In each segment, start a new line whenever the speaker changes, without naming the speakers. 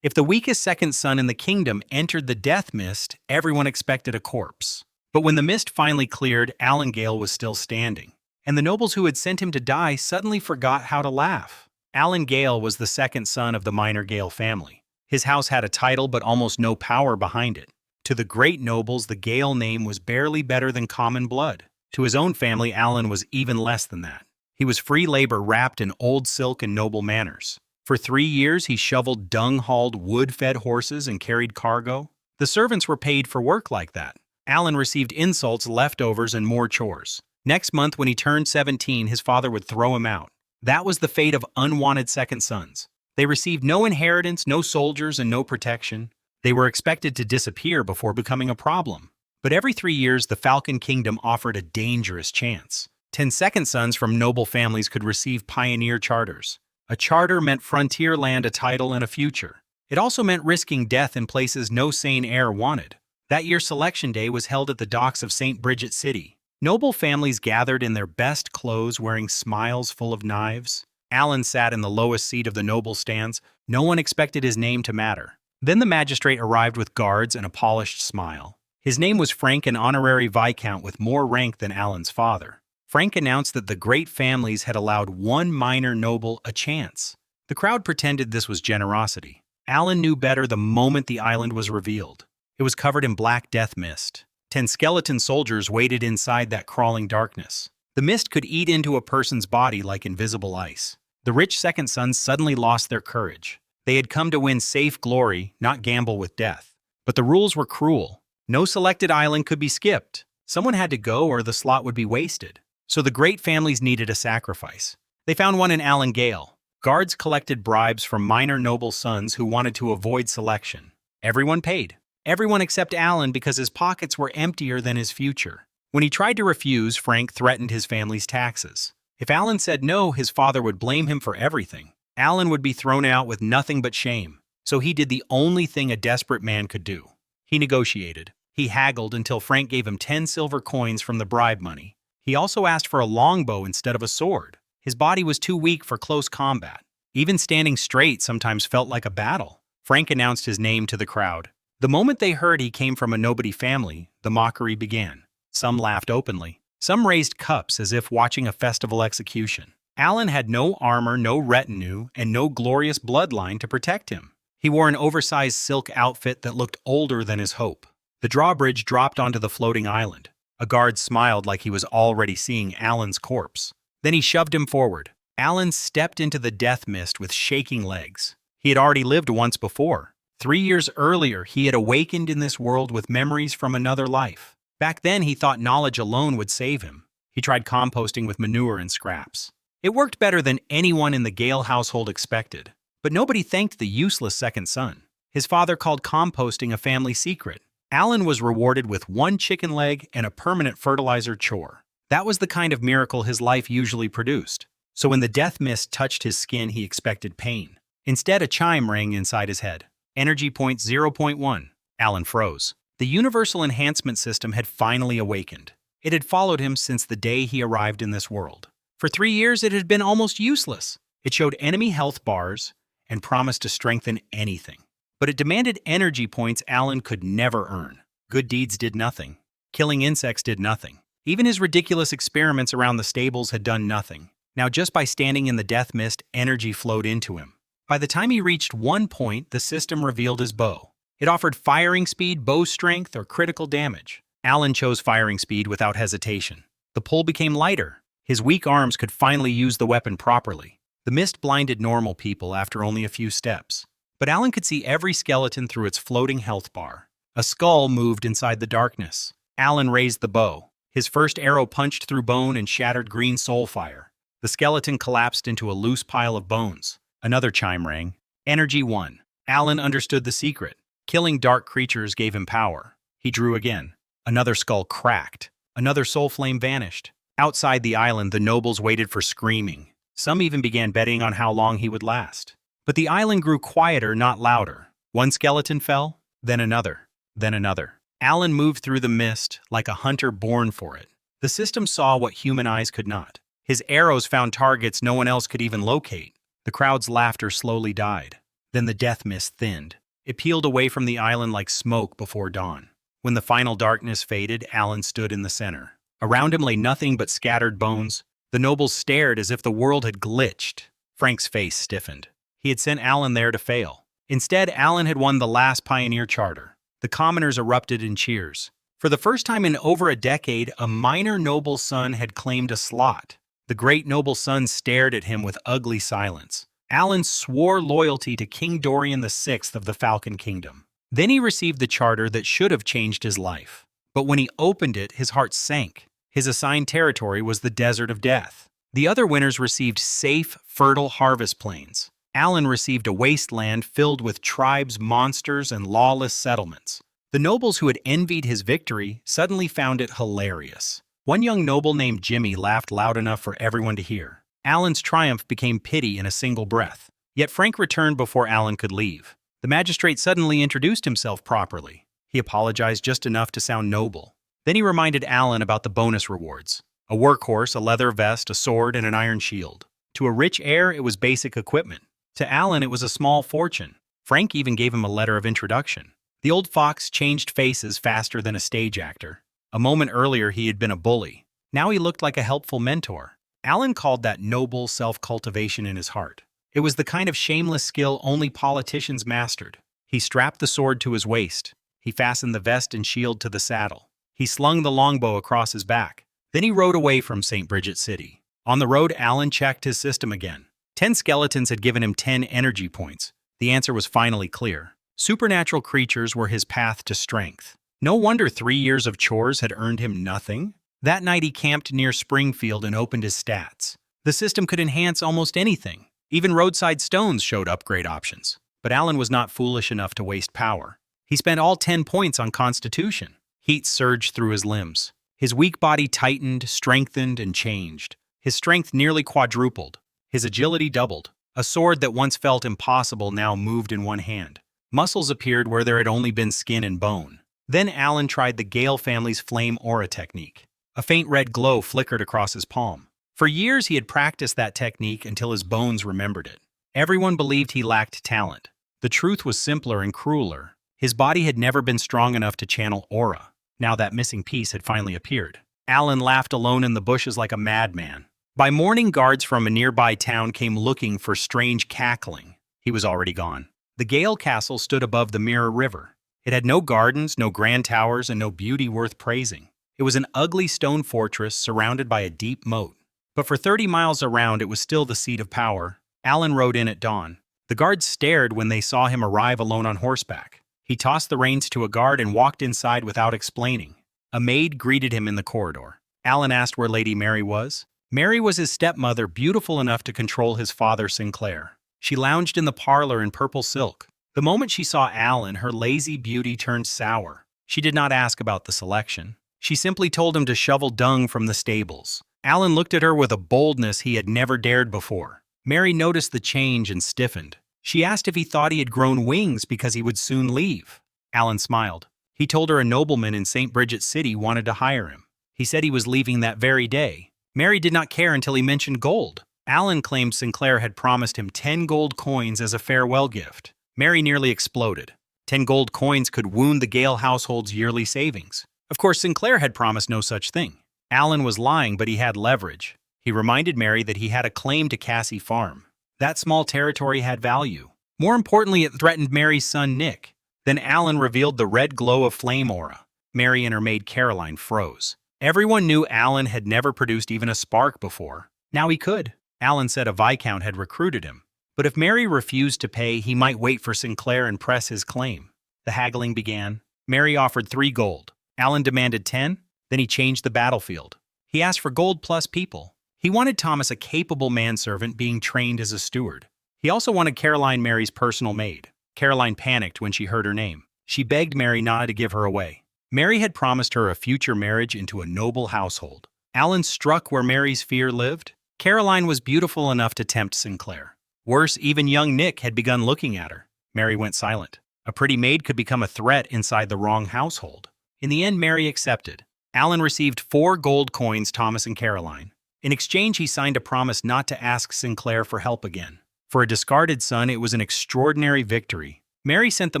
If the weakest second son in the kingdom entered the death mist, everyone expected a corpse. But when the mist finally cleared, Alan Gale was still standing. And the nobles who had sent him to die suddenly forgot how to laugh. Alan Gale was the second son of the minor Gale family. His house had a title but almost no power behind it. To the great nobles, the Gale name was barely better than common blood. To his own family, Alan was even less than that. He was free labor wrapped in old silk and noble manners. For 3 years, he shoveled dung-hauled, wood-fed horses and carried cargo. The servants were paid for work like that. Alan received insults, leftovers, and more chores. Next month, when he turned 17, his father would throw him out. That was the fate of unwanted second sons. They received no inheritance, no soldiers, and no protection. They were expected to disappear before becoming a problem. But every 3 years, the Falcon Kingdom offered a dangerous chance. 10 second sons from noble families could receive pioneer charters. A charter meant frontier land, a title, and a future. It also meant risking death in places no sane heir wanted. That year, Selection Day was held at the docks of St. Bridget City. Noble families gathered in their best clothes, wearing smiles full of knives. Alan sat in the lowest seat of the noble stands. No one expected his name to matter. Then the magistrate arrived with guards and a polished smile. His name was Frank, an honorary viscount with more rank than Alan's father. Frank announced that the great families had allowed one minor noble a chance. The crowd pretended this was generosity. Alan knew better the moment the island was revealed. It was covered in black death mist. 10 skeleton soldiers waited inside that crawling darkness. The mist could eat into a person's body like invisible ice. The rich second sons suddenly lost their courage. They had come to win safe glory, not gamble with death. But the rules were cruel. No selected island could be skipped. Someone had to go or the slot would be wasted. So the great families needed a sacrifice. They found one in Alan Gale. Guards collected bribes from minor noble sons who wanted to avoid selection. Everyone paid. Everyone except Alan, because his pockets were emptier than his future. When he tried to refuse, Frank threatened his family's taxes. If Alan said no, his father would blame him for everything. Alan would be thrown out with nothing but shame. So he did the only thing a desperate man could do. He negotiated. He haggled until Frank gave him 10 silver coins from the bribe money. He also asked for a longbow instead of a sword. His body was too weak for close combat. Even standing straight sometimes felt like a battle. Frank announced his name to the crowd. The moment they heard he came from a nobody family, the mockery began. Some laughed openly. Some raised cups as if watching a festival execution. Alan had no armor, no retinue, and no glorious bloodline to protect him. He wore an oversized silk outfit that looked older than his hope. The drawbridge dropped onto the floating island. A guard smiled like he was already seeing Alan's corpse. Then he shoved him forward. Alan stepped into the death mist with shaking legs. He had already lived once before. 3 years earlier, he had awakened in this world with memories from another life. Back then, he thought knowledge alone would save him. He tried composting with manure and scraps. It worked better than anyone in the Gale household expected. But nobody thanked the useless second son. His father called composting a family secret. Alan was rewarded with 1 chicken leg and a permanent fertilizer chore. That was the kind of miracle his life usually produced. So when the death mist touched his skin, he expected pain. Instead, a chime rang inside his head. Energy point 0.1. Alan froze. The universal enhancement system had finally awakened. It had followed him since the day he arrived in this world. For 3 years, it had been almost useless. It showed enemy health bars and promised to strengthen anything. But it demanded energy points Alan could never earn. Good deeds did nothing. Killing insects did nothing. Even his ridiculous experiments around the stables had done nothing. Now, just by standing in the death mist, energy flowed into him. By the time he reached 1 point, the system revealed his bow. It offered firing speed, bow strength, or critical damage. Alan chose firing speed without hesitation. The pull became lighter. His weak arms could finally use the weapon properly. The mist blinded normal people after only a few steps. But Alan could see every skeleton through its floating health bar. A skull moved inside the darkness. Alan raised the bow. His first arrow punched through bone and shattered green soul fire. The skeleton collapsed into a loose pile of bones. Another chime rang. Energy 1. Alan understood the secret. Killing dark creatures gave him power. He drew again. Another skull cracked. Another soul flame vanished. Outside the island, the nobles waited for screaming. Some even began betting on how long he would last. But the island grew quieter, not louder. 1 skeleton fell, then another, then another. Alan moved through the mist like a hunter born for it. The system saw what human eyes could not. His arrows found targets no one else could even locate. The crowd's laughter slowly died. Then the death mist thinned. It peeled away from the island like smoke before dawn. When the final darkness faded, Alan stood in the center. Around him lay nothing but scattered bones. The nobles stared as if the world had glitched. Frank's face stiffened. He had sent Alan there to fail. Instead, Alan had won the last pioneer charter. The commoners erupted in cheers. For the first time in over a decade, a minor noble's son had claimed a slot. The great noble's son stared at him with ugly silence. Alan swore loyalty to King Dorian VI of the Falcon Kingdom. Then he received the charter that should have changed his life. But when he opened it, his heart sank. His assigned territory was the Desert of Death. The other winners received safe, fertile harvest plains. Alan received a wasteland filled with tribes, monsters, and lawless settlements. The nobles who had envied his victory suddenly found it hilarious. One young noble named Jimmy laughed loud enough for everyone to hear. Alan's triumph became pity in a single breath. Yet Frank returned before Alan could leave. The magistrate suddenly introduced himself properly. He apologized just enough to sound noble. Then he reminded Alan about the bonus rewards. A workhorse, a leather vest, a sword, and an iron shield. To a rich heir, it was basic equipment. To Alan, it was a small fortune. Frank even gave him a letter of introduction. The old fox changed faces faster than a stage actor. A moment earlier, he had been a bully. Now he looked like a helpful mentor. Alan called that noble self-cultivation in his heart. It was the kind of shameless skill only politicians mastered. He strapped the sword to his waist. He fastened the vest and shield to the saddle. He slung the longbow across his back. Then he rode away from St. Bridget City. On the road, Alan checked his system again. 10 skeletons had given him 10 energy points. The answer was finally clear. Supernatural creatures were his path to strength. No wonder 3 years of chores had earned him nothing. That night he camped near Springfield and opened his stats. The system could enhance almost anything. Even roadside stones showed upgrade options. But Alan was not foolish enough to waste power. He spent all 10 points on Constitution. Heat surged through his limbs. His weak body tightened, strengthened, and changed. His strength nearly quadrupled. His agility doubled. A sword that once felt impossible now moved in one hand. Muscles appeared where there had only been skin and bone. Then Alan tried the Gale family's flame aura technique. A faint red glow flickered across his palm. For years he had practiced that technique until his bones remembered it. Everyone believed he lacked talent. The truth was simpler and crueler. His body had never been strong enough to channel aura. Now that missing piece had finally appeared. Alan laughed alone in the bushes like a madman. By morning, guards from a nearby town came looking for strange cackling. He was already gone. The Gale castle stood above the Mirror River. It had no gardens, no grand towers, and no beauty worth praising. It was an ugly stone fortress surrounded by a deep moat. But for 30 miles around, it was still the seat of power. Alan rode in at dawn. The guards stared when they saw him arrive alone on horseback. He tossed the reins to a guard and walked inside without explaining. A maid greeted him in the corridor. Alan asked where Lady Mary was. Mary was his stepmother, beautiful enough to control his father, Sinclair. She lounged in the parlor in purple silk. The moment she saw Alan, her lazy beauty turned sour. She did not ask about the selection. She simply told him to shovel dung from the stables. Alan looked at her with a boldness he had never dared before. Mary noticed the change and stiffened. She asked if he thought he had grown wings because he would soon leave. Alan smiled. He told her a nobleman in St. Bridget City wanted to hire him. He said he was leaving that very day. Mary did not care until he mentioned gold. Alan claimed Sinclair had promised him 10 gold coins as a farewell gift. Mary nearly exploded. 10 gold coins could wound the Gale household's yearly savings. Of course, Sinclair had promised no such thing. Alan was lying, but he had leverage. He reminded Mary that he had a claim to Cassie Farm. That small territory had value. More importantly, it threatened Mary's son, Nick. Then Alan revealed the red glow of flame aura. Mary and her maid Caroline froze. Everyone knew Alan had never produced even a spark before. Now he could. Alan said a Viscount had recruited him. But if Mary refused to pay, he might wait for Sinclair and press his claim. The haggling began. Mary offered 3 gold. Alan demanded 10. Then he changed the battlefield. He asked for gold plus people. He wanted Thomas a capable manservant being trained as a steward. He also wanted Caroline, Mary's personal maid. Caroline panicked when she heard her name. She begged Mary not to give her away. Mary had promised her a future marriage into a noble household. Alan struck where Mary's fear lived. Caroline was beautiful enough to tempt Sinclair. Worse, even young Nick had begun looking at her. Mary went silent. A pretty maid could become a threat inside the wrong household. In the end, Mary accepted. Alan received 4 gold coins, Thomas and Caroline. In exchange, he signed a promise not to ask Sinclair for help again. For a discarded son, it was an extraordinary victory. Mary sent the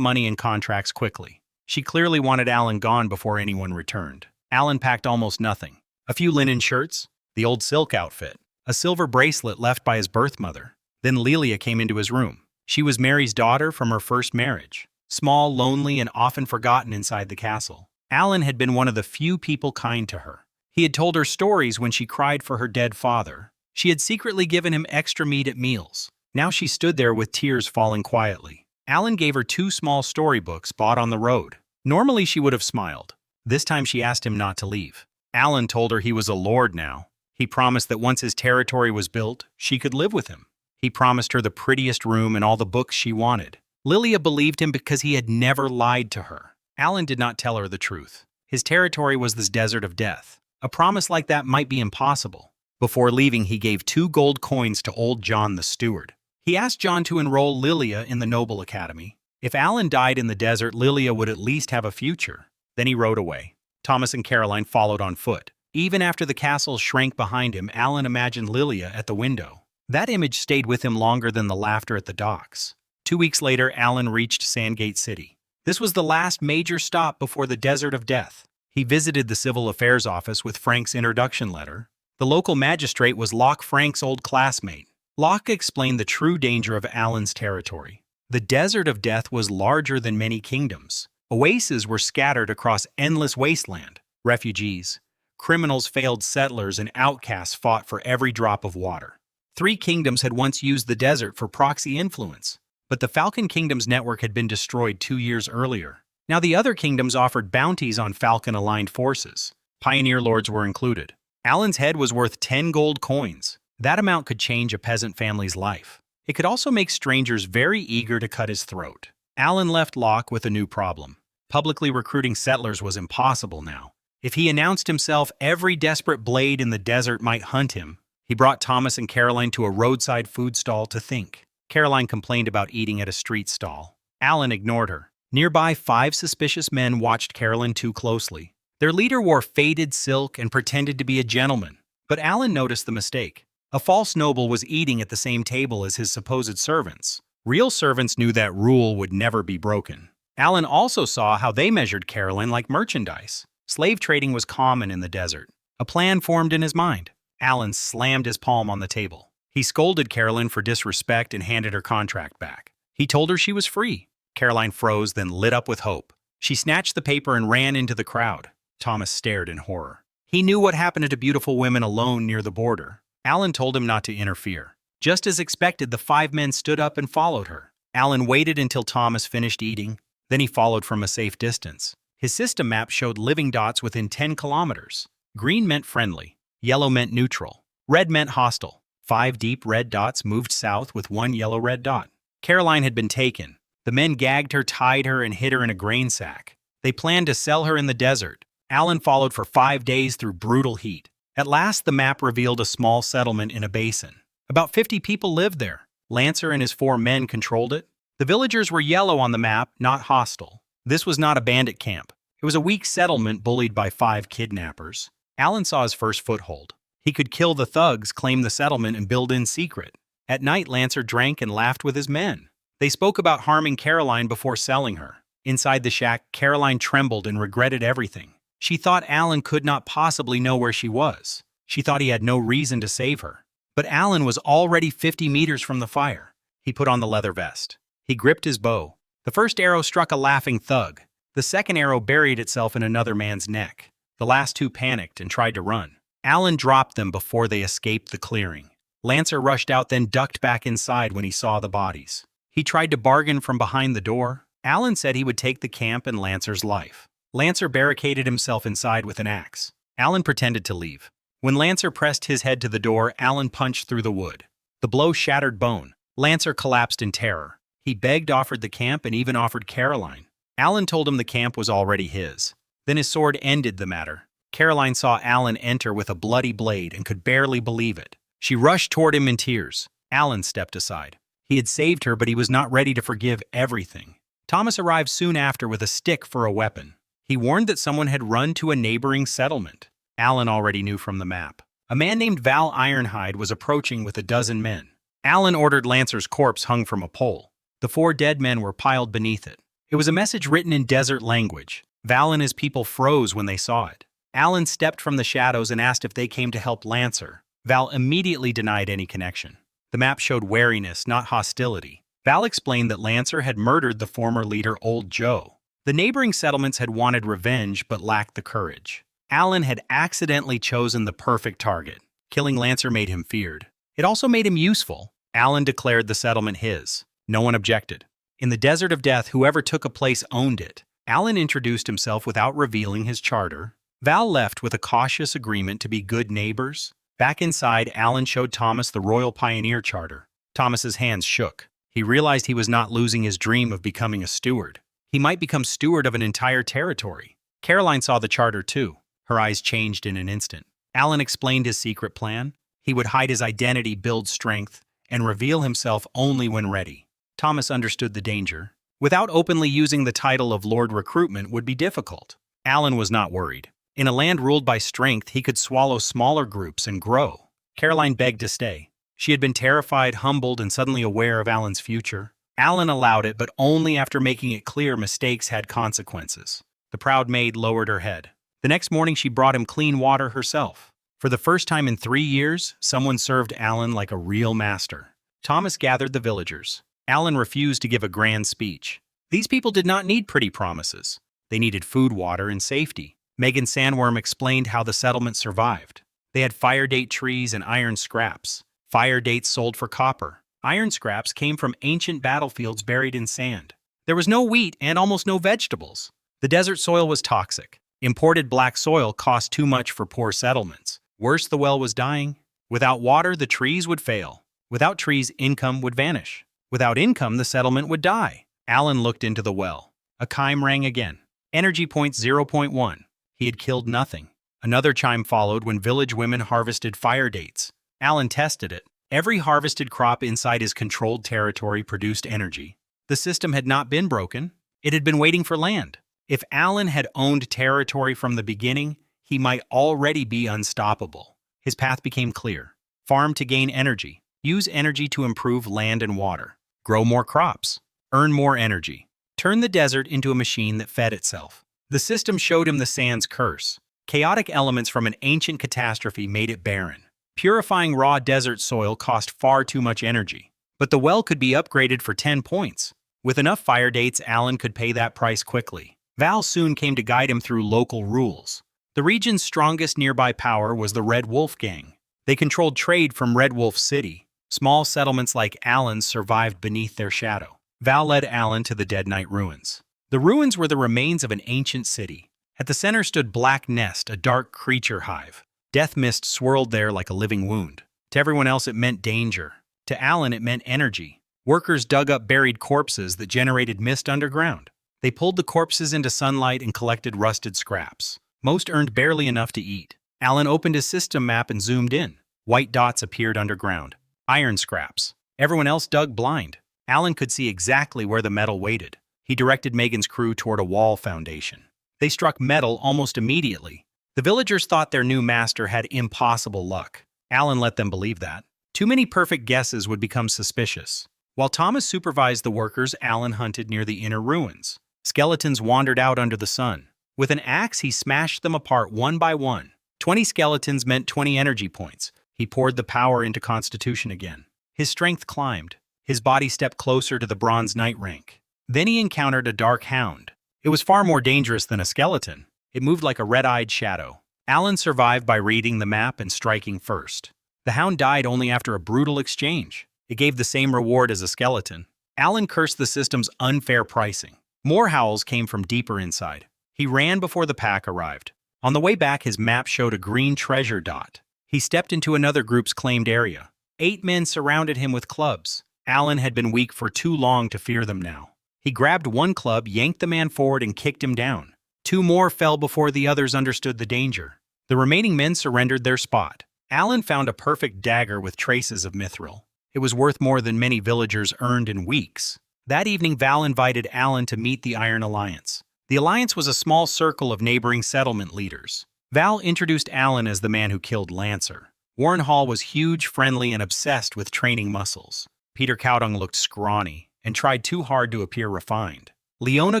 money and contracts quickly. She clearly wanted Alan gone before anyone returned. Alan packed almost nothing. A few linen shirts, the old silk outfit, a silver bracelet left by his birth mother. Then Lelia came into his room. She was Mary's daughter from her first marriage, small, lonely, and often forgotten inside the castle. Alan had been one of the few people kind to her. He had told her stories when she cried for her dead father. She had secretly given him extra meat at meals. Now she stood there with tears falling quietly. Alan gave her 2 small storybooks bought on the road. Normally she would have smiled. This time she asked him not to leave. Alan told her he was a lord now. He promised that once his territory was built, she could live with him. He promised her the prettiest room and all the books she wanted. Lilia believed him because he had never lied to her. Alan did not tell her the truth. His territory was this desert of death. A promise like that might be impossible. Before leaving, he gave 2 gold coins to old John the steward. He asked John to enroll Lilia in the Noble Academy. If Alan died in the desert, Lilia would at least have a future. Then he rode away. Thomas and Caroline followed on foot. Even after the castle shrank behind him, Alan imagined Lilia at the window. That image stayed with him longer than the laughter at the docks. 2 weeks later, Alan reached Sandgate City. This was the last major stop before the desert of death. He visited the civil affairs office with Frank's introduction letter. The local magistrate was Locke, Frank's old classmate. Locke explained the true danger of Alan's territory. The desert of death was larger than many kingdoms. Oases were scattered across endless wasteland. Refugees, criminals, failed settlers, and outcasts fought for every drop of water. 3 kingdoms had once used the desert for proxy influence, but the Falcon Kingdom's network had been destroyed 2 years earlier. Now the other kingdoms offered bounties on Falcon-aligned forces. Pioneer lords were included. Alan's head was worth 10 gold coins. That amount could change a peasant family's life. It could also make strangers very eager to cut his throat. Alan left Locke with a new problem. Publicly recruiting settlers was impossible now. If he announced himself, every desperate blade in the desert might hunt him. He brought Thomas and Caroline to a roadside food stall to think. Caroline complained about eating at a street stall. Alan ignored her. Nearby, 5 suspicious men watched Caroline too closely. Their leader wore faded silk and pretended to be a gentleman. But Alan noticed the mistake. A false noble was eating at the same table as his supposed servants. Real servants knew that rule would never be broken. Alan also saw how they measured Caroline like merchandise. Slave trading was common in the desert. A plan formed in his mind. Alan slammed his palm on the table. He scolded Caroline for disrespect and handed her contract back. He told her she was free. Caroline froze, then lit up with hope. She snatched the paper and ran into the crowd. Thomas stared in horror. He knew what happened to beautiful women alone near the border. Alan told him not to interfere. Just as expected, the 5 men stood up and followed her. Alan waited until Thomas finished eating. Then he followed from a safe distance. His system map showed living dots within 10 kilometers. Green meant friendly. Yellow meant neutral. Red meant hostile. 5 deep red dots moved south with 1 yellow-red dot. Caroline had been taken. The men gagged her, tied her, and hid her in a grain sack. They planned to sell her in the desert. Alan followed for 5 days through brutal heat. At last, the map revealed a small settlement in a basin. About 50 people lived there. Lancer and his 4 men controlled it. The villagers were yellow on the map, not hostile. This was not a bandit camp. It was a weak settlement bullied by 5 kidnappers. Alan saw his first foothold. He could kill the thugs, claim the settlement, and build in secret. At night, Lancer drank and laughed with his men. They spoke about harming Caroline before selling her. Inside the shack, Caroline trembled and regretted everything. She thought Alan could not possibly know where she was. She thought he had no reason to save her. But Alan was already 50 meters from the fire. He put on the leather vest. He gripped his bow. The first arrow struck a laughing thug. The second arrow buried itself in another man's neck. The last 2 panicked and tried to run. Alan dropped them before they escaped the clearing. Lancer rushed out, then ducked back inside when he saw the bodies. He tried to bargain from behind the door. Alan said he would take the camp and Lancer's life. Lancer barricaded himself inside with an axe. Alan pretended to leave. When Lancer pressed his head to the door, Alan punched through the wood. The blow shattered bone. Lancer collapsed in terror. He begged, offered the camp, and even offered Caroline. Alan told him the camp was already his. Then his sword ended the matter. Caroline saw Alan enter with a bloody blade and could barely believe it. She rushed toward him in tears. Alan stepped aside. He had saved her, but he was not ready to forgive everything. Thomas arrived soon after with a stick for a weapon. He warned that someone had run to a neighboring settlement. Alan already knew from the map. A man named Val Ironhide was approaching with a dozen men. Alan ordered Lancer's corpse hung from a pole. The 4 dead men were piled beneath it. It was a message written in desert language. Val and his people froze when they saw it. Alan stepped from the shadows and asked if they came to help Lancer. Val immediately denied any connection. The map showed wariness, not hostility. Val explained that Lancer had murdered the former leader, Old Joe. The neighboring settlements had wanted revenge but lacked the courage. Alan had accidentally chosen the perfect target. Killing Lancer made him feared. It also made him useful. Alan declared the settlement his. No one objected. In the desert of death, whoever took a place owned it. Alan introduced himself without revealing his charter. Val left with a cautious agreement to be good neighbors. Back inside, Alan showed Thomas the Royal Pioneer Charter. Thomas's hands shook. He realized he was not losing his dream of becoming a steward. He might become steward of an entire territory. Caroline saw the charter too. Her eyes changed in an instant. Alan explained his secret plan. He would hide his identity, build strength, and reveal himself only when ready. Thomas understood the danger. Without openly using the title of Lord Recruitment would be difficult. Alan was not worried. In a land ruled by strength, he could swallow smaller groups and grow. Caroline begged to stay. She had been terrified, humbled, and suddenly aware of Alan's future. Alan allowed it, but only after making it clear mistakes had consequences. The proud maid lowered her head. The next morning, she brought him clean water herself. For the first time in 3 years, someone served Alan like a real master. Thomas gathered the villagers. Alan refused to give a grand speech. These people did not need pretty promises. They needed food, water, and safety. Megan Sandworm explained how the settlement survived. They had fire date trees and iron scraps. Fire dates sold for copper. Iron scraps came from ancient battlefields buried in sand. There was no wheat and almost no vegetables. The desert soil was toxic. Imported black soil cost too much for poor settlements. Worse, the well was dying. Without water, the trees would fail. Without trees, income would vanish. Without income, the settlement would die. Alan looked into the well. A chime rang again. Energy point 0.1. He had killed nothing. Another chime followed when village women harvested fire dates. Alan tested it. Every harvested crop inside his controlled territory produced energy. The system had not been broken. It had been waiting for land. If Alan had owned territory from the beginning, he might already be unstoppable. His path became clear. Farm to gain energy. Use energy to improve land and water. Grow more crops. Earn more energy. Turn the desert into a machine that fed itself. The system showed him the sand's curse. Chaotic elements from an ancient catastrophe made it barren. Purifying raw desert soil cost far too much energy. But the well could be upgraded for 10 points. With enough fire dates, Alan could pay that price quickly. Val soon came to guide him through local rules. The region's strongest nearby power was the Red Wolf Gang. They controlled trade from Red Wolf City. Small settlements like Alan's survived beneath their shadow. Val led Alan to the Dead Knight ruins. The ruins were the remains of an ancient city. At the center stood Black Nest, a dark creature hive. Death mist swirled there like a living wound. To everyone else, it meant danger. To Alan, it meant energy. Workers dug up buried corpses that generated mist underground. They pulled the corpses into sunlight and collected rusted scraps. Most earned barely enough to eat. Alan opened his system map and zoomed in. White dots appeared underground. Iron scraps. Everyone else dug blind. Alan could see exactly where the metal waited. He directed Megan's crew toward a wall foundation. They struck metal almost immediately. The villagers thought their new master had impossible luck. Alan let them believe that. Too many perfect guesses would become suspicious. While Thomas supervised the workers, Alan hunted near the inner ruins. Skeletons wandered out under the sun. With an axe, he smashed them apart one by one. 20 skeletons meant 20 energy points. He poured the power into Constitution again. His strength climbed. His body stepped closer to the Bronze Knight rank. Then he encountered a dark hound. It was far more dangerous than a skeleton. It moved like a red-eyed shadow. Alan survived by reading the map and striking first. The hound died only after a brutal exchange. It gave the same reward as a skeleton. Alan cursed the system's unfair pricing. More howls came from deeper inside. He ran before the pack arrived. On the way back, his map showed a green treasure dot. He stepped into another group's claimed area. 8 men surrounded him with clubs. Alan had been weak for too long to fear them now. He grabbed one club, yanked the man forward, and kicked him down. 2 more fell before the others understood the danger. The remaining men surrendered their spot. Alan found a perfect dagger with traces of mithril. It was worth more than many villagers earned in weeks. That evening, Val invited Alan to meet the Iron Alliance. The Alliance was a small circle of neighboring settlement leaders. Val introduced Alan as the man who killed Lancer. Warren Hall was huge, friendly, and obsessed with training muscles. Peter Cowdung looked scrawny and tried too hard to appear refined. Leona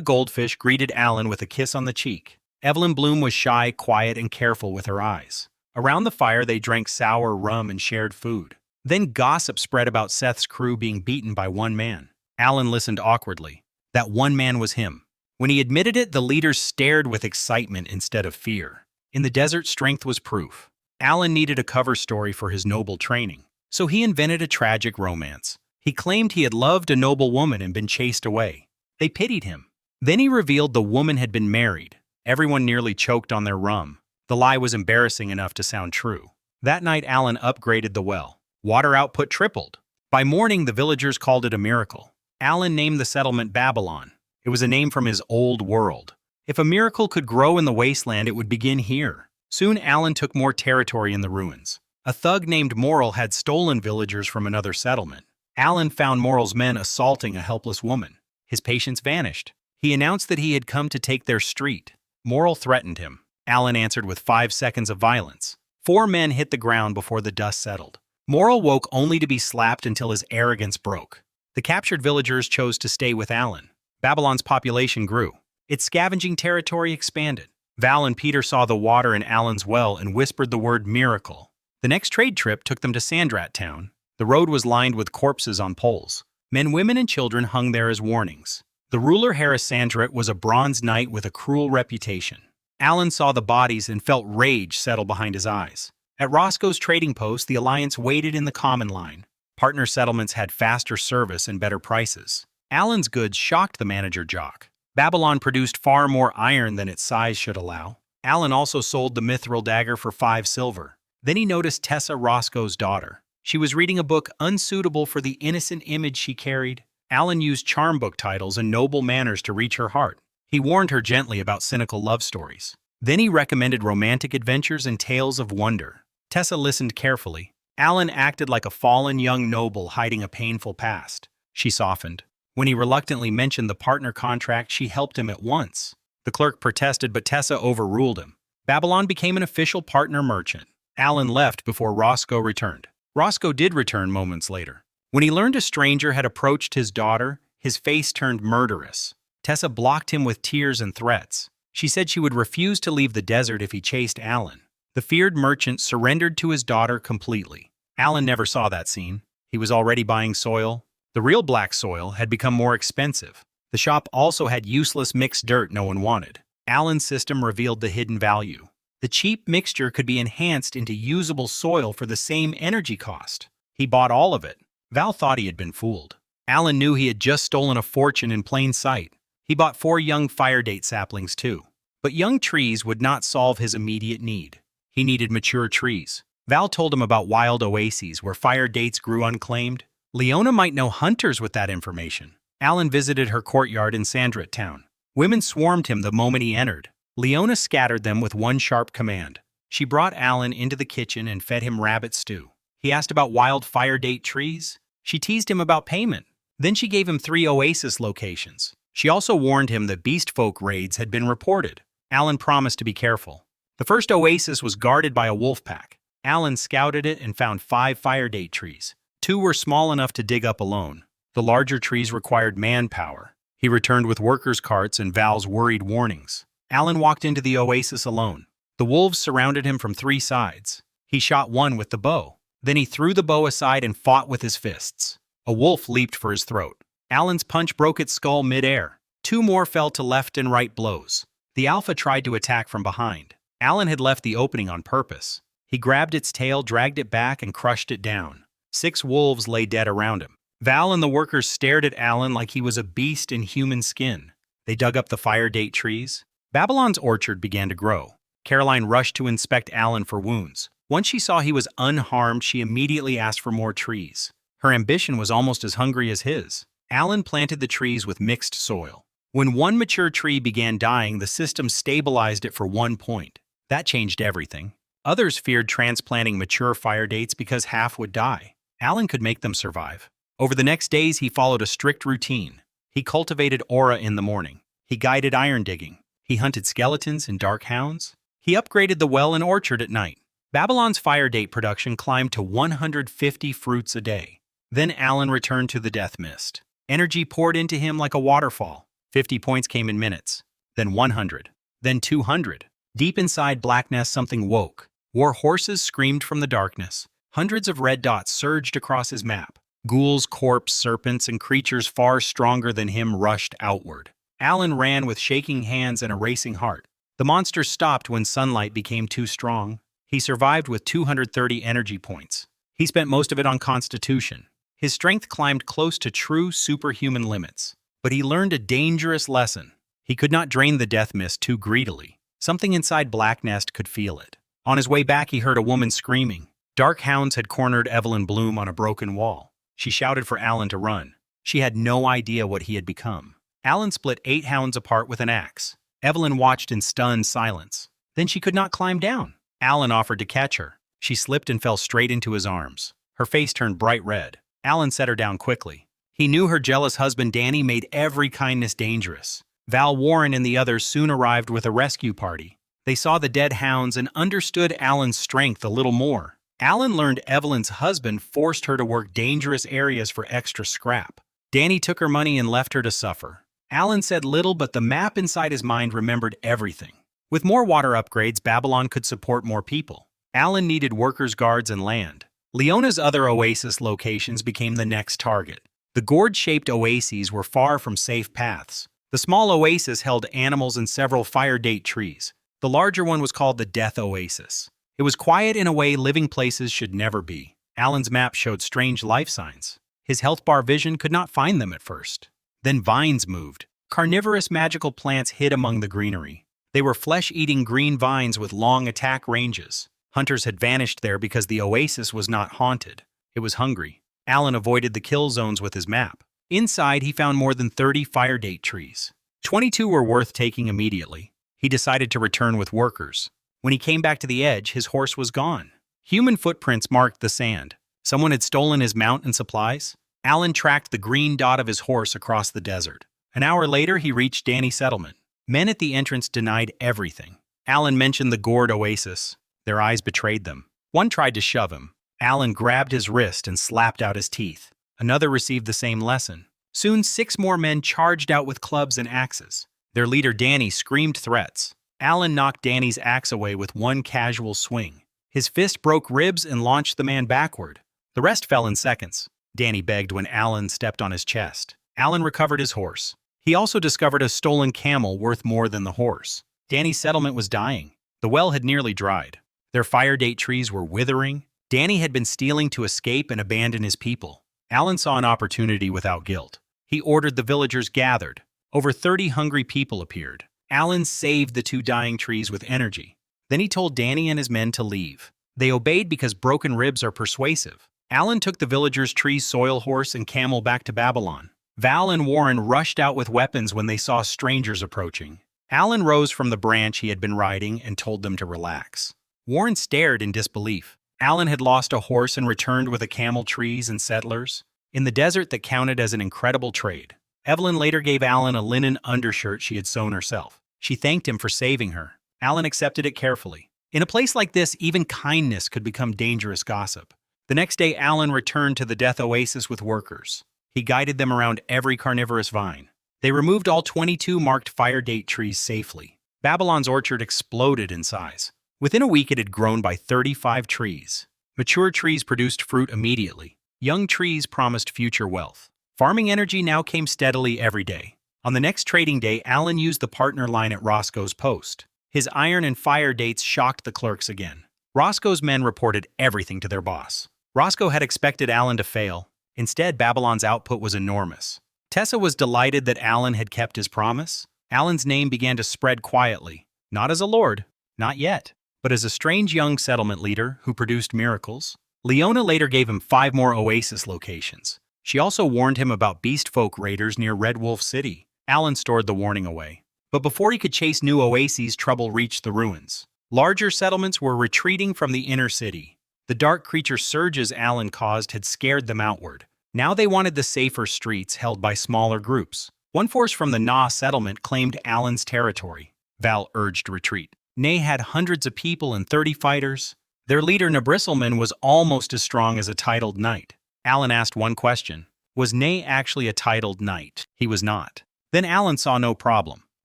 Goldfish greeted Alan with a kiss on the cheek. Evelyn Bloom was shy, quiet, and careful with her eyes. Around the fire, they drank sour rum and shared food. Then gossip spread about Seth's crew being beaten by one man. Alan listened awkwardly. That one man was him. When he admitted it, the leaders stared with excitement instead of fear. In the desert, strength was proof. Alan needed a cover story for his noble training, so he invented a tragic romance. He claimed he had loved a noble woman and been chased away. They pitied him. Then he revealed the woman had been married. Everyone nearly choked on their rum. The lie was embarrassing enough to sound true. That night, Alan upgraded the well. Water output tripled. By morning, the villagers called it a miracle. Alan named the settlement Babylon. It was a name from his old world. If a miracle could grow in the wasteland, it would begin here. Soon, Alan took more territory in the ruins. A thug named Morrill had stolen villagers from another settlement. Alan found Morrill's men assaulting a helpless woman. His patience vanished. He announced that he had come to take their street. Morrill threatened him. Alan answered with 5 seconds of violence. 4 men hit the ground before the dust settled. Morrill woke only to be slapped until his arrogance broke. The captured villagers chose to stay with Alan. Babylon's population grew. Its scavenging territory expanded. Val and Peter saw the water in Alan's well and whispered the word miracle. The next trade trip took them to Sandrat Town. The road was lined with corpses on poles. Men, women, and children hung there as warnings. The ruler Harris Sandrat was a bronze knight with a cruel reputation. Alan saw the bodies and felt rage settle behind his eyes. At Roscoe's trading post, the Alliance waited in the common line. Partner settlements had faster service and better prices. Alan's goods shocked the manager Jock. Babylon produced far more iron than its size should allow. Alan also sold the mithril dagger for 5 silver. Then he noticed Tessa, Roscoe's daughter. She was reading a book unsuitable for the innocent image she carried. Alan used charm book titles and noble manners to reach her heart. He warned her gently about cynical love stories. Then he recommended romantic adventures and tales of wonder. Tessa listened carefully. Alan acted like a fallen young noble hiding a painful past. She softened. When he reluctantly mentioned the partner contract, she helped him at once. The clerk protested, but Tessa overruled him. Babylon became an official partner merchant. Alan left before Roscoe returned. Roscoe did return moments later. When he learned a stranger had approached his daughter, his face turned murderous. Tessa blocked him with tears and threats. She said she would refuse to leave the desert if he chased Alan. The feared merchant surrendered to his daughter completely. Alan never saw that scene. He was already buying soil. The real black soil had become more expensive. The shop also had useless mixed dirt no one wanted. Alan's system revealed the hidden value. The cheap mixture could be enhanced into usable soil for the same energy cost. He bought all of it. Val thought he had been fooled. Alan knew he had just stolen a fortune in plain sight. He bought 4 young fire date saplings too. But young trees would not solve his immediate need. He needed mature trees. Val told him about wild oases where fire dates grew unclaimed. Leona might know hunters with that information. Alan visited her courtyard in Sandrat Town. Women swarmed him the moment he entered. Leona scattered them with one sharp command. She brought Alan into the kitchen and fed him rabbit stew. He asked about wild fire date trees. She teased him about payment. Then she gave him 3 oasis locations. She also warned him that beast folk raids had been reported. Alan promised to be careful. The first oasis was guarded by a wolf pack. Alan scouted it and found 5 fire date trees. 2 were small enough to dig up alone. The larger trees required manpower. He returned with workers' carts and Val's worried warnings. Alan walked into the oasis alone. The wolves surrounded him from 3 sides. He shot one with the bow. Then he threw the bow aside and fought with his fists. A wolf leaped for his throat. Alan's punch broke its skull mid-air. 2 more fell to left and right blows. The alpha tried to attack from behind. Alan had left the opening on purpose. He grabbed its tail, dragged it back, and crushed it down. 6 wolves lay dead around him. Val and the workers stared at Alan like he was a beast in human skin. They dug up the fire date trees. Babylon's orchard began to grow. Caroline rushed to inspect Alan for wounds. Once she saw he was unharmed, she immediately asked for more trees. Her ambition was almost as hungry as his. Alan planted the trees with mixed soil. When one mature tree began dying, the system stabilized it for 1 point. That changed everything. Others feared transplanting mature fire dates because half would die. Alan could make them survive. Over the next days, he followed a strict routine. He cultivated aura in the morning. He guided iron digging. He hunted skeletons and dark hounds. He upgraded the well and orchard at night. Babylon's fire date production climbed to 150 fruits a day. Then Alan returned to the death mist. Energy poured into him like a waterfall. 50 points came in minutes, then 100, then 200. Deep inside Blackness, something woke. War horses screamed from the darkness. Hundreds of red dots surged across his map. Ghouls, corpses, serpents, and creatures far stronger than him rushed outward. Alan ran with shaking hands and a racing heart. The monster stopped when sunlight became too strong. He survived with 230 energy points. He spent most of it on Constitution. His strength climbed close to true superhuman limits. But he learned a dangerous lesson. He could not drain the death mist too greedily. Something inside Blackness could feel it. On his way back, he heard a woman screaming. Dark hounds had cornered Evelyn Bloom on a broken wall. She shouted for Alan to run. She had no idea what he had become. Alan split 8 hounds apart with an axe. Evelyn watched in stunned silence. Then she could not climb down. Alan offered to catch her. She slipped and fell straight into his arms. Her face turned bright red. Alan set her down quickly. He knew her jealous husband Danny made every kindness dangerous. Val Warren and the others soon arrived with a rescue party. They saw the dead hounds and understood Alan's strength a little more. Alan learned Evelyn's husband forced her to work dangerous areas for extra scrap. Danny took her money and left her to suffer. Alan said little, but the map inside his mind remembered everything. With more water upgrades, Babylon could support more people. Alan needed workers, guards, and land. Leona's other oasis locations became the next target. The gourd-shaped oases were far from safe paths. The small oasis held animals and several fire date trees. The larger one was called the Death Oasis. It was quiet in a way living places should never be. Alan's map showed strange life signs. His health bar vision could not find them at first. Then vines moved. Carnivorous magical plants hid among the greenery. They were flesh-eating green vines with long attack ranges. Hunters had vanished there because the oasis was not haunted. It was hungry. Alan avoided the kill zones with his map. Inside, he found more than 30 fire date trees. 22 were worth taking immediately. He decided to return with workers. When he came back to the edge, his horse was gone. Human footprints marked the sand. Someone had stolen his mount and supplies. Alan tracked the green dot of his horse across the desert. An hour later, he reached Danny's settlement. Men at the entrance denied everything. Alan mentioned the gourd oasis. Their eyes betrayed them. One tried to shove him. Alan grabbed his wrist and slapped out his teeth. Another received the same lesson. Soon, 6 more men charged out with clubs and axes. Their leader, Danny, screamed threats. Alan knocked Danny's axe away with one casual swing. His fist broke ribs and launched the man backward. The rest fell in seconds. Danny begged when Alan stepped on his chest. Alan recovered his horse. He also discovered a stolen camel worth more than the horse. Danny's settlement was dying. The well had nearly dried. Their fire date trees were withering. Danny had been stealing to escape and abandon his people. Alan saw an opportunity without guilt. He ordered the villagers gathered. Over 30 hungry people appeared. Alan saved the 2 dying trees with energy. Then he told Danny and his men to leave. They obeyed because broken ribs are persuasive. Alan took the villagers' trees, soil horse, and camel back to Babylon. Val and Warren rushed out with weapons when they saw strangers approaching. Alan rose from the branch he had been riding and told them to relax. Warren stared in disbelief. Alan had lost a horse and returned with a camel, trees, and settlers. In the desert, that counted as an incredible trade. Evelyn later gave Alan a linen undershirt she had sewn herself. She thanked him for saving her. Alan accepted it carefully. In a place like this, even kindness could become dangerous gossip. The next day, Alan returned to the Death Oasis with workers. He guided them around every carnivorous vine. They removed all 22 marked fire date trees safely. Babylon's orchard exploded in size. Within a week, it had grown by 35 trees. Mature trees produced fruit immediately. Young trees promised future wealth. Farming energy now came steadily every day. On the next trading day, Alan used the partner line at Roscoe's post. His iron and fire dates shocked the clerks again. Roscoe's men reported everything to their boss. Roscoe had expected Alan to fail. Instead, Babylon's output was enormous. Tessa was delighted that Alan had kept his promise. Alan's name began to spread quietly, not as a lord, not yet, but as a strange young settlement leader who produced miracles. Leona later gave him 5 more oasis locations. She also warned him about beast folk raiders near Red Wolf City. Alan stored the warning away. But before he could chase new oases, trouble reached the ruins. Larger settlements were retreating from the inner city. The dark creature surges Alan caused had scared them outward. Now they wanted the safer streets held by smaller groups. One force from the Na settlement claimed Alan's territory. Val urged retreat. Ney had hundreds of people and 30 fighters. Their leader Nabrisselman was almost as strong as a titled knight. Alan asked one question. Was Nay actually a titled knight? He was not. Then Alan saw no problem.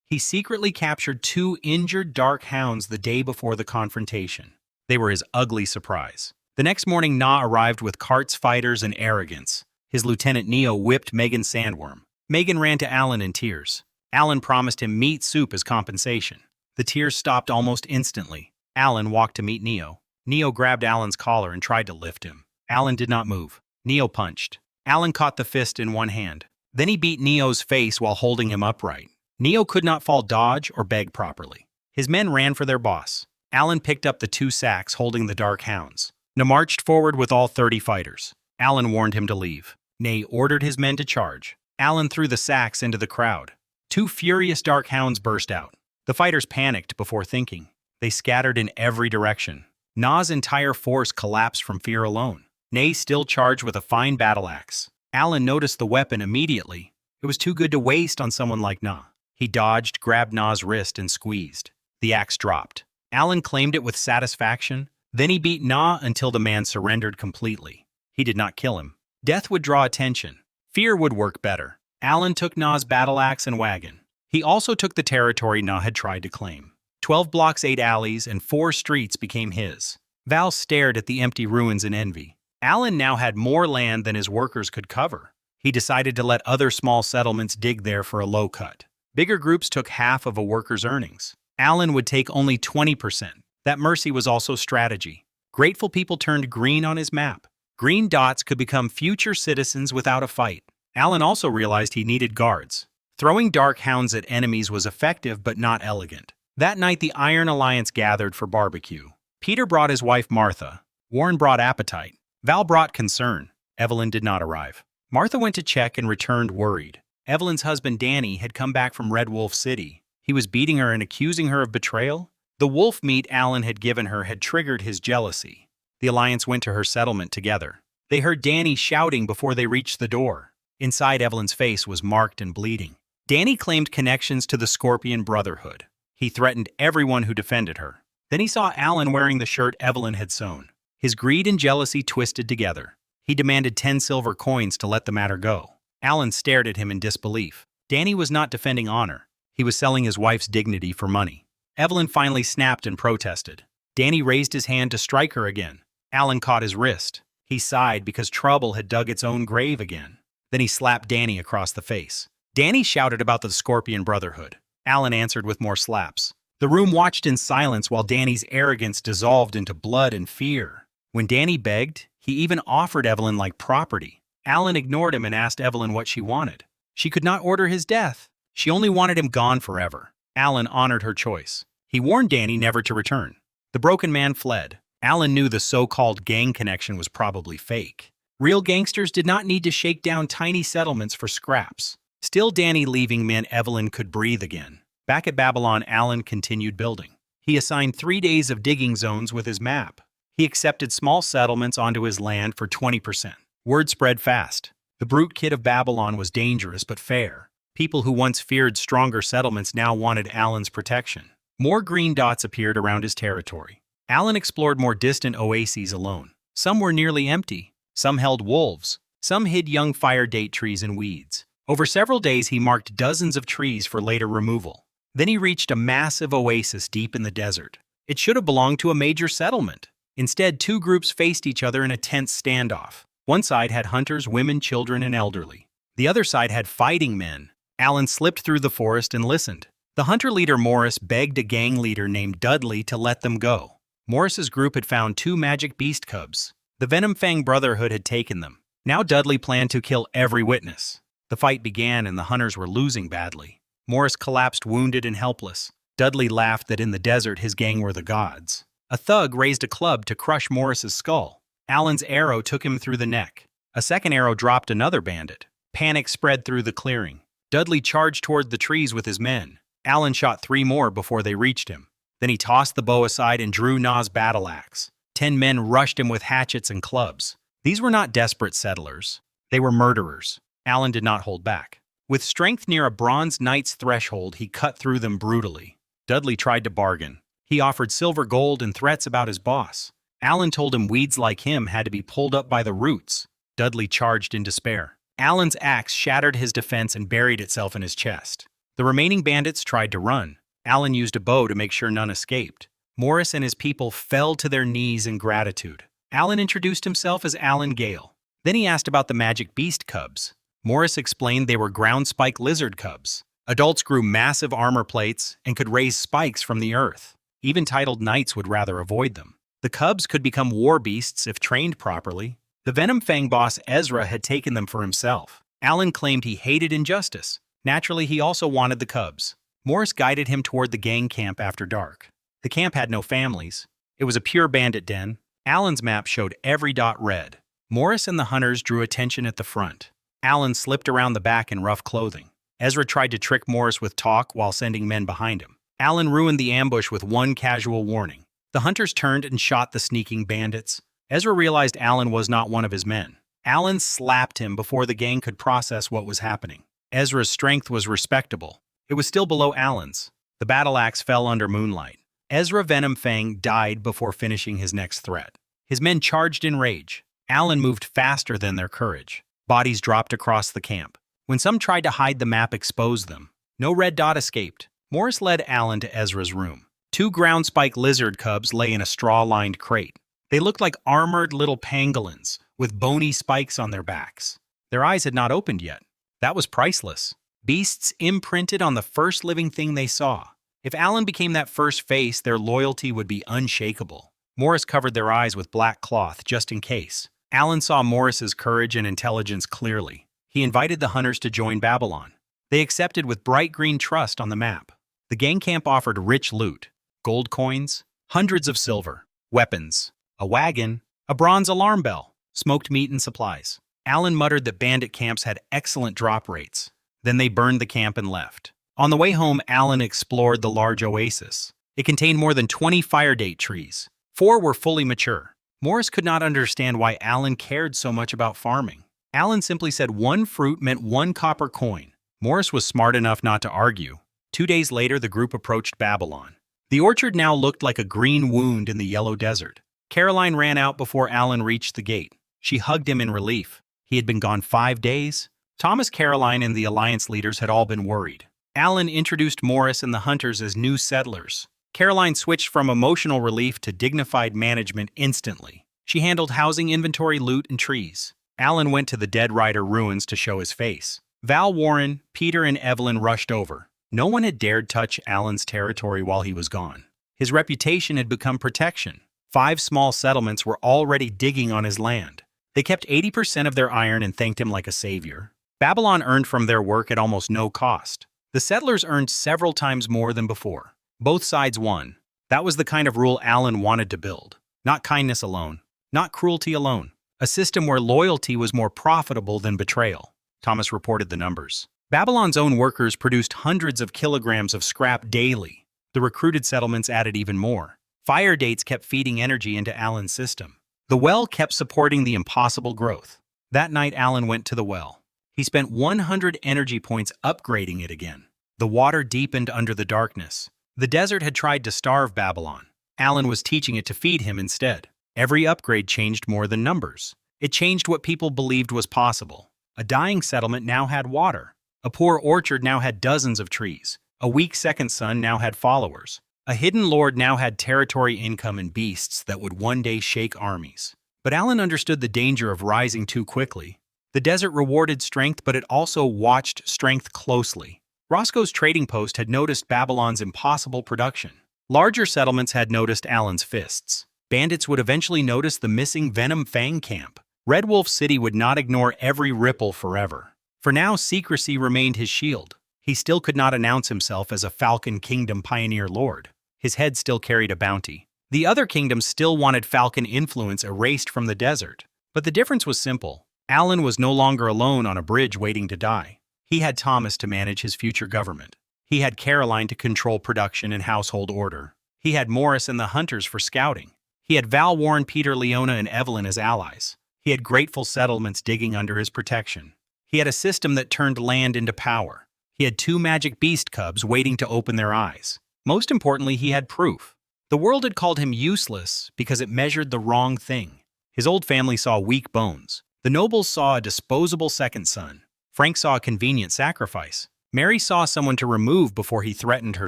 He secretly captured 2 injured dark hounds the day before the confrontation. They were his ugly surprise. The next morning, Na arrived with carts, fighters, and arrogance. His lieutenant Neo whipped Megan Sandworm. Megan ran to Alan in tears. Alan promised him meat soup as compensation. The tears stopped almost instantly. Alan walked to meet Neo. Neo grabbed Alan's collar and tried to lift him. Alan did not move. Neo punched. Alan caught the fist in one hand. Then he beat Neo's face while holding him upright. Neo could not fall dodge or beg properly. His men ran for their boss. Alan picked up the 2 sacks holding the dark hounds. Na marched forward with all 30 fighters. Alan warned him to leave. Nay ordered his men to charge. Alan threw the sacks into the crowd. 2 furious dark hounds burst out. The fighters panicked before thinking. They scattered in every direction. Na's entire force collapsed from fear alone. Nay still charged with a fine battle axe. Alan noticed the weapon immediately. It was too good to waste on someone like Na. He dodged, grabbed Na's wrist, and squeezed. The axe dropped. Alan claimed it with satisfaction. Then he beat Na until the man surrendered completely. He did not kill him. Death would draw attention. Fear would work better. Alan took Na's battle axe and wagon. He also took the territory Na had tried to claim. 12 blocks, 8 alleys, and 4 streets became his. Val stared at the empty ruins in envy. Alan now had more land than his workers could cover. He decided to let other small settlements dig there for a low cut. Bigger groups took half of a worker's earnings. Alan would take only 20%. That mercy was also strategy. Grateful people turned green on his map. Green dots could become future citizens without a fight. Alan also realized he needed guards. Throwing dark hounds at enemies was effective but not elegant. That night the Iron Alliance gathered for barbecue. Peter brought his wife Martha. Warren brought appetite. Val brought concern. Evelyn did not arrive. Martha went to check and returned worried. Evelyn's husband Danny had come back from Red Wolf City. He was beating her and accusing her of betrayal. The wolf meat Alan had given her had triggered his jealousy. The Alliance went to her settlement together. They heard Danny shouting before they reached the door. Inside, Evelyn's face was marked and bleeding. Danny claimed connections to the Scorpion Brotherhood. He threatened everyone who defended her. Then he saw Alan wearing the shirt Evelyn had sewn. His greed and jealousy twisted together. He demanded 10 silver coins to let the matter go. Alan stared at him in disbelief. Danny was not defending honor. He was selling his wife's dignity for money. Evelyn finally snapped and protested. Danny raised his hand to strike her again. Alan caught his wrist. He sighed because trouble had dug its own grave again. Then he slapped Danny across the face. Danny shouted about the Scorpion Brotherhood. Alan answered with more slaps. The room watched in silence while Danny's arrogance dissolved into blood and fear. When Danny begged, he even offered Evelyn like property. Alan ignored him and asked Evelyn what she wanted. She could not order his death. She only wanted him gone forever. Alan honored her choice. He warned Danny never to return. The broken man fled. Alan knew the so-called gang connection was probably fake. Real gangsters did not need to shake down tiny settlements for scraps. Still, Danny leaving meant Evelyn could breathe again. Back at Babylon, Alan continued building. He assigned 3 days of digging zones with his map. He accepted small settlements onto his land for 20%. Word spread fast. The brute kid of Babylon was dangerous but fair. People who once feared stronger settlements now wanted Alan's protection. More green dots appeared around his territory. Alan explored more distant oases alone. Some were nearly empty. Some held wolves. Some hid young fire date trees and weeds. Over several days, he marked dozens of trees for later removal. Then he reached a massive oasis deep in the desert. It should have belonged to a major settlement. Instead, 2 groups faced each other in a tense standoff. One side had hunters, women, children, and elderly. The other side had fighting men. Alan slipped through the forest and listened. The hunter leader Morris begged a gang leader named Dudley to let them go. Morris's group had found 2 magic beast cubs. The Venom Fang Brotherhood had taken them. Now Dudley planned to kill every witness. The fight began and the hunters were losing badly. Morris collapsed wounded and helpless. Dudley laughed that in the desert his gang were the gods. A thug raised a club to crush Morris's skull. Alan's arrow took him through the neck. A second arrow dropped another bandit. Panic spread through the clearing. Dudley charged toward the trees with his men. Alan shot 3 more before they reached him. Then he tossed the bow aside and drew Na's battle axe. 10 men rushed him with hatchets and clubs. These were not desperate settlers. They were murderers. Alan did not hold back. With strength near a bronze knight's threshold, he cut through them brutally. Dudley tried to bargain. He offered silver gold and threats about his boss. Alan told him weeds like him had to be pulled up by the roots. Dudley charged in despair. Alan's axe shattered his defense and buried itself in his chest. The remaining bandits tried to run. Alan used a bow to make sure none escaped. Morris and his people fell to their knees in gratitude. Alan introduced himself as Alan Gale. Then he asked about the magic beast cubs. Morris explained they were ground spike lizard cubs. Adults grew massive armor plates and could raise spikes from the earth. Even titled knights would rather avoid them. The cubs could become war beasts if trained properly. The Venom Fang boss Ezra had taken them for himself. Alan claimed he hated injustice. Naturally, he also wanted the cubs. Morris guided him toward the gang camp after dark. The camp had no families. It was a pure bandit den. Alan's map showed every dot red. Morris and the hunters drew attention at the front. Alan slipped around the back in rough clothing. Ezra tried to trick Morris with talk while sending men behind him. Alan ruined the ambush with one casual warning. The hunters turned and shot the sneaking bandits. Ezra realized Alan was not one of his men. Alan slapped him before the gang could process what was happening. Ezra's strength was respectable. It was still below Alan's. The battle axe fell under moonlight. Ezra Venom Fang died before finishing his next threat. His men charged in rage. Alan moved faster than their courage. Bodies dropped across the camp. When some tried to hide, the map exposed them. No red dot escaped. Morris led Alan to Ezra's room. 2 ground spike lizard cubs lay in a straw-lined crate. They looked like armored little pangolins with bony spikes on their backs. Their eyes had not opened yet. That was priceless. Beasts imprinted on the first living thing they saw. If Alan became that first face, their loyalty would be unshakable. Morris covered their eyes with black cloth just in case. Alan saw Morris's courage and intelligence clearly. He invited the hunters to join Babylon. They accepted with bright green trust on the map. The gang camp offered rich loot, gold coins, hundreds of silver, weapons, a wagon, a bronze alarm bell, smoked meat and supplies. Alan muttered that bandit camps had excellent drop rates. Then they burned the camp and left. On the way home, Alan explored the large oasis. It contained more than 20 fire date trees. 4 were fully mature. Morris could not understand why Alan cared so much about farming. Alan simply said 1 fruit meant 1 copper coin. Morris was smart enough not to argue. 2 days later, the group approached Babylon. The orchard now looked like a green wound in the yellow desert. Caroline ran out before Alan reached the gate. She hugged him in relief. He had been gone 5 days. Thomas, Caroline, and the Alliance leaders had all been worried. Alan introduced Morris and the hunters as new settlers. Caroline switched from emotional relief to dignified management instantly. She handled housing, inventory, loot, and trees. Alan went to the Dead Rider ruins to show his face. Val, Warren, Peter, and Evelyn rushed over. No one had dared touch Alan's territory while he was gone. His reputation had become protection. 5 small settlements were already digging on his land. They kept 80% of their iron and thanked him like a savior. Babylon earned from their work at almost no cost. The settlers earned several times more than before. Both sides won. That was the kind of rule Alan wanted to build. Not kindness alone. Not cruelty alone. A system where loyalty was more profitable than betrayal. Thomas reported the numbers. Babylon's own workers produced hundreds of kilograms of scrap daily. The recruited settlements added even more. Fire dates kept feeding energy into Alan's system. The well kept supporting the impossible growth. That night, Alan went to the well. He spent 100 energy points upgrading it again. The water deepened under the darkness. The desert had tried to starve Babylon. Alan was teaching it to feed him instead. Every upgrade changed more than numbers. It changed what people believed was possible. A dying settlement now had water. A poor orchard now had dozens of trees. A weak second son now had followers. A hidden lord now had territory, income, and beasts that would one day shake armies. But Alan understood the danger of rising too quickly. The desert rewarded strength, but it also watched strength closely. Roscoe's trading post had noticed Babylon's impossible production. Larger settlements had noticed Alan's fists. Bandits would eventually notice the missing Venom Fang camp. Red Wolf City would not ignore every ripple forever. For now, secrecy remained his shield. He still could not announce himself as a Falcon Kingdom pioneer lord. His head still carried a bounty. The other kingdoms still wanted Falcon influence erased from the desert. But the difference was simple. Alan was no longer alone on a bridge waiting to die. He had Thomas to manage his future government. He had Caroline to control production and household order. He had Morris and the hunters for scouting. He had Val, Warren, Peter, Leona, and Evelyn as allies. He had grateful settlements digging under his protection. He had a system that turned land into power. He had 2 magic beast cubs waiting to open their eyes. Most importantly, he had proof. The world had called him useless because it measured the wrong thing. His old family saw weak bones. The nobles saw a disposable second son. Frank saw a convenient sacrifice. Mary saw someone to remove before he threatened her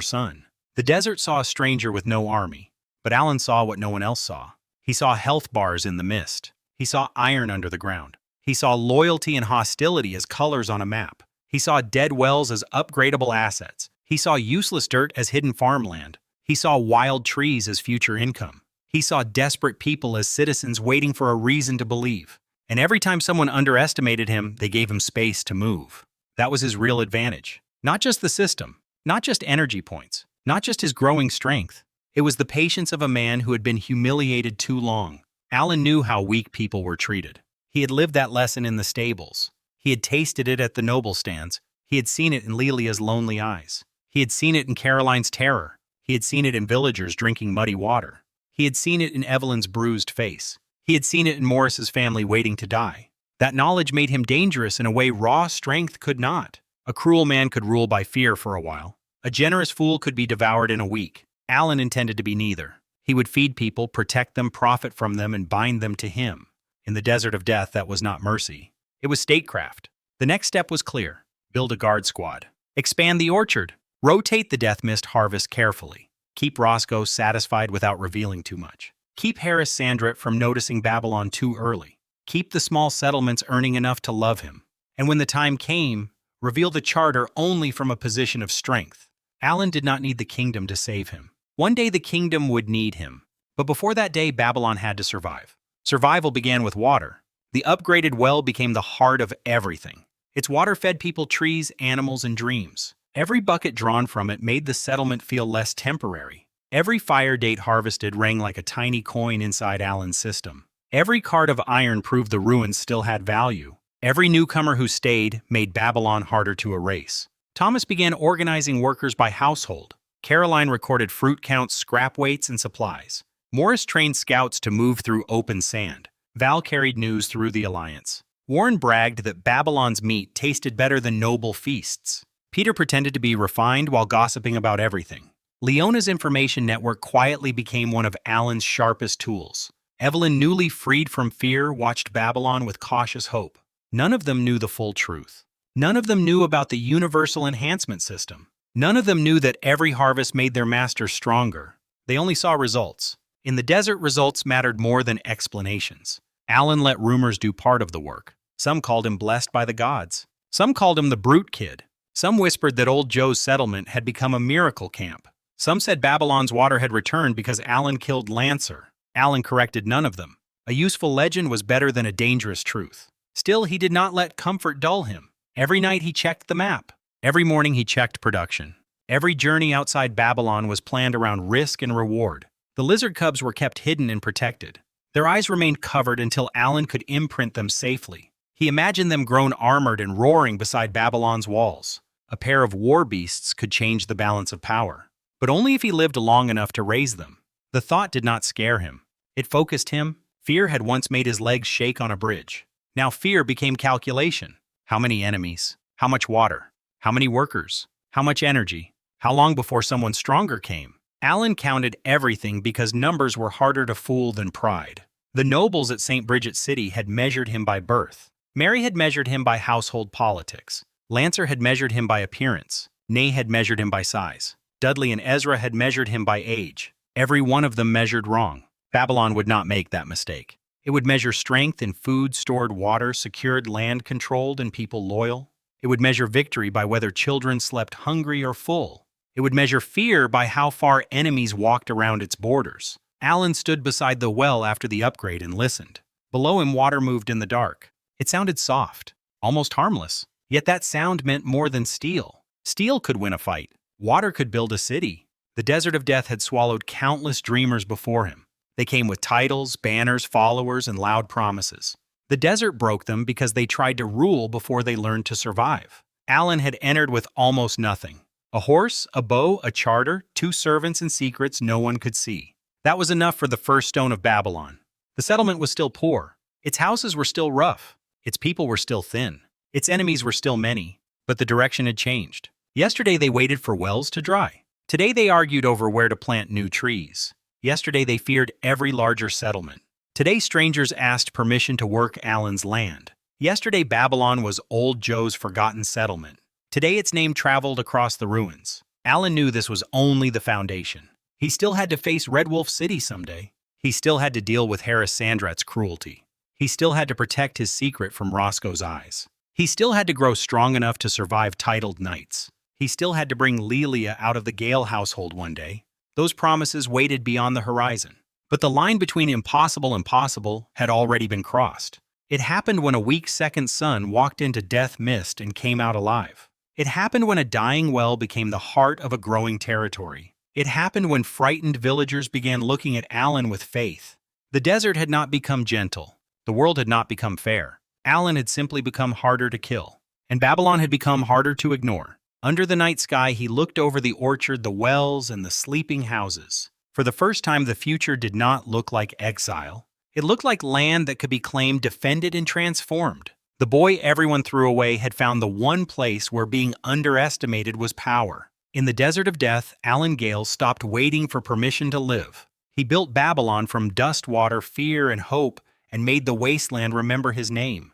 son. The desert saw a stranger with no army. But Alan saw what no one else saw. He saw health bars in the mist. He saw iron under the ground. He saw loyalty and hostility as colors on a map. He saw dead wells as upgradable assets. He saw useless dirt as hidden farmland. He saw wild trees as future income. He saw desperate people as citizens waiting for a reason to believe. And every time someone underestimated him, they gave him space to move. That was his real advantage. Not just the system, not just energy points, not just his growing strength. It was the patience of a man who had been humiliated too long. Alan knew how weak people were treated. He had lived that lesson in the stables. He had tasted it at the noble stands. He had seen it in Lelia's lonely eyes. He had seen it in Caroline's terror. He had seen it in villagers drinking muddy water. He had seen it in Evelyn's bruised face. He had seen it in Morris's family waiting to die. That knowledge made him dangerous in a way raw strength could not. A cruel man could rule by fear for a while. A generous fool could be devoured in a week. Alan intended to be neither. He would feed people, protect them, profit from them, and bind them to him. In the desert of death, that was not mercy. It was statecraft. The next step was clear. Build a guard squad. Expand the orchard. Rotate the death mist harvest carefully. Keep Roscoe satisfied without revealing too much. Keep Harris Sandrit from noticing Babylon too early. Keep the small settlements earning enough to love him. And when the time came, reveal the charter only from a position of strength. Alan did not need the kingdom to save him. One day the kingdom would need him. But before that day, Babylon had to survive. Survival began with water. The upgraded well became the heart of everything. Its water fed people trees, animals, and dreams. Every bucket drawn from it made the settlement feel less temporary. Every fire date harvested rang like a tiny coin inside Alan's system. Every card of iron proved the ruins still had value. Every newcomer who stayed made Babylon harder to erase. Thomas began organizing workers by household. Caroline recorded fruit counts, scrap weights, and supplies. Morris trained scouts to move through open sand. Val carried news through the alliance. Warren bragged that Babylon's meat tasted better than noble feasts. Peter pretended to be refined while gossiping about everything. Leona's information network quietly became one of Alan's sharpest tools. Evelyn, newly freed from fear, watched Babylon with cautious hope. None of them knew the full truth. None of them knew about the universal enhancement system. None of them knew that every harvest made their master stronger. They only saw results. In the desert, results mattered more than explanations. Alan let rumors do part of the work. Some called him blessed by the gods. Some called him the brute kid. Some whispered that old Joe's settlement had become a miracle camp. Some said Babylon's water had returned because Alan killed Lancer. Alan corrected none of them. A useful legend was better than a dangerous truth. Still, he did not let comfort dull him. Every night he checked the map. Every morning he checked production. Every journey outside Babylon was planned around risk and reward. The lizard cubs were kept hidden and protected. Their eyes remained covered until Alan could imprint them safely. He imagined them grown armored and roaring beside Babylon's walls. A pair of war beasts could change the balance of power, but only if he lived long enough to raise them. The thought did not scare him. It focused him. Fear had once made his legs shake on a bridge. Now fear became calculation. How many enemies? How much water? How many workers? How much energy? How long before someone stronger came? Alan counted everything because numbers were harder to fool than pride. The nobles at St. Bridget City had measured him by birth. Mary had measured him by household politics. Lancer had measured him by appearance. Ney had measured him by size. Dudley and Ezra had measured him by age. Every one of them measured wrong. Babylon would not make that mistake. It would measure strength in food, stored water, secured land controlled, and people loyal. It would measure victory by whether children slept hungry or full. It would measure fear by how far enemies walked around its borders. Alan stood beside the well after the upgrade and listened. Below him, water moved in the dark. It sounded soft, almost harmless. Yet that sound meant more than steel. Steel could win a fight. Water could build a city. The desert of death had swallowed countless dreamers before him. They came with titles, banners, followers, and loud promises. The desert broke them because they tried to rule before they learned to survive. Alan had entered with almost nothing. A horse, a bow, a charter, 2 servants, and secrets no one could see. That was enough for the first stone of Babylon. The settlement was still poor. Its houses were still rough. Its people were still thin. Its enemies were still many, but the direction had changed. Yesterday they waited for wells to dry. Today they argued over where to plant new trees. Yesterday they feared every larger settlement. Today strangers asked permission to work Alan's land. Yesterday Babylon was old Joe's forgotten settlement. Today its name traveled across the ruins. Alan knew this was only the foundation. He still had to face Red Wolf City someday. He still had to deal with Harris Sandrat's cruelty. He still had to protect his secret from Roscoe's eyes. He still had to grow strong enough to survive titled nights. He still had to bring Lelia out of the Gale household one day. Those promises waited beyond the horizon. But the line between impossible and possible had already been crossed. It happened when a weak second son walked into death mist and came out alive. It happened when a dying well became the heart of a growing territory. It happened when frightened villagers began looking at Alan with faith. The desert had not become gentle. The world had not become fair. Alan had simply become harder to kill. And Babylon had become harder to ignore. Under the night sky, he looked over the orchard, the wells, and the sleeping houses. For the first time, the future did not look like exile. It looked like land that could be claimed, defended, and transformed. The boy everyone threw away had found the one place where being underestimated was power. In the desert of death, Alan Gale stopped waiting for permission to live. He built Babylon from dust, water, fear, and hope, and made the wasteland remember his name.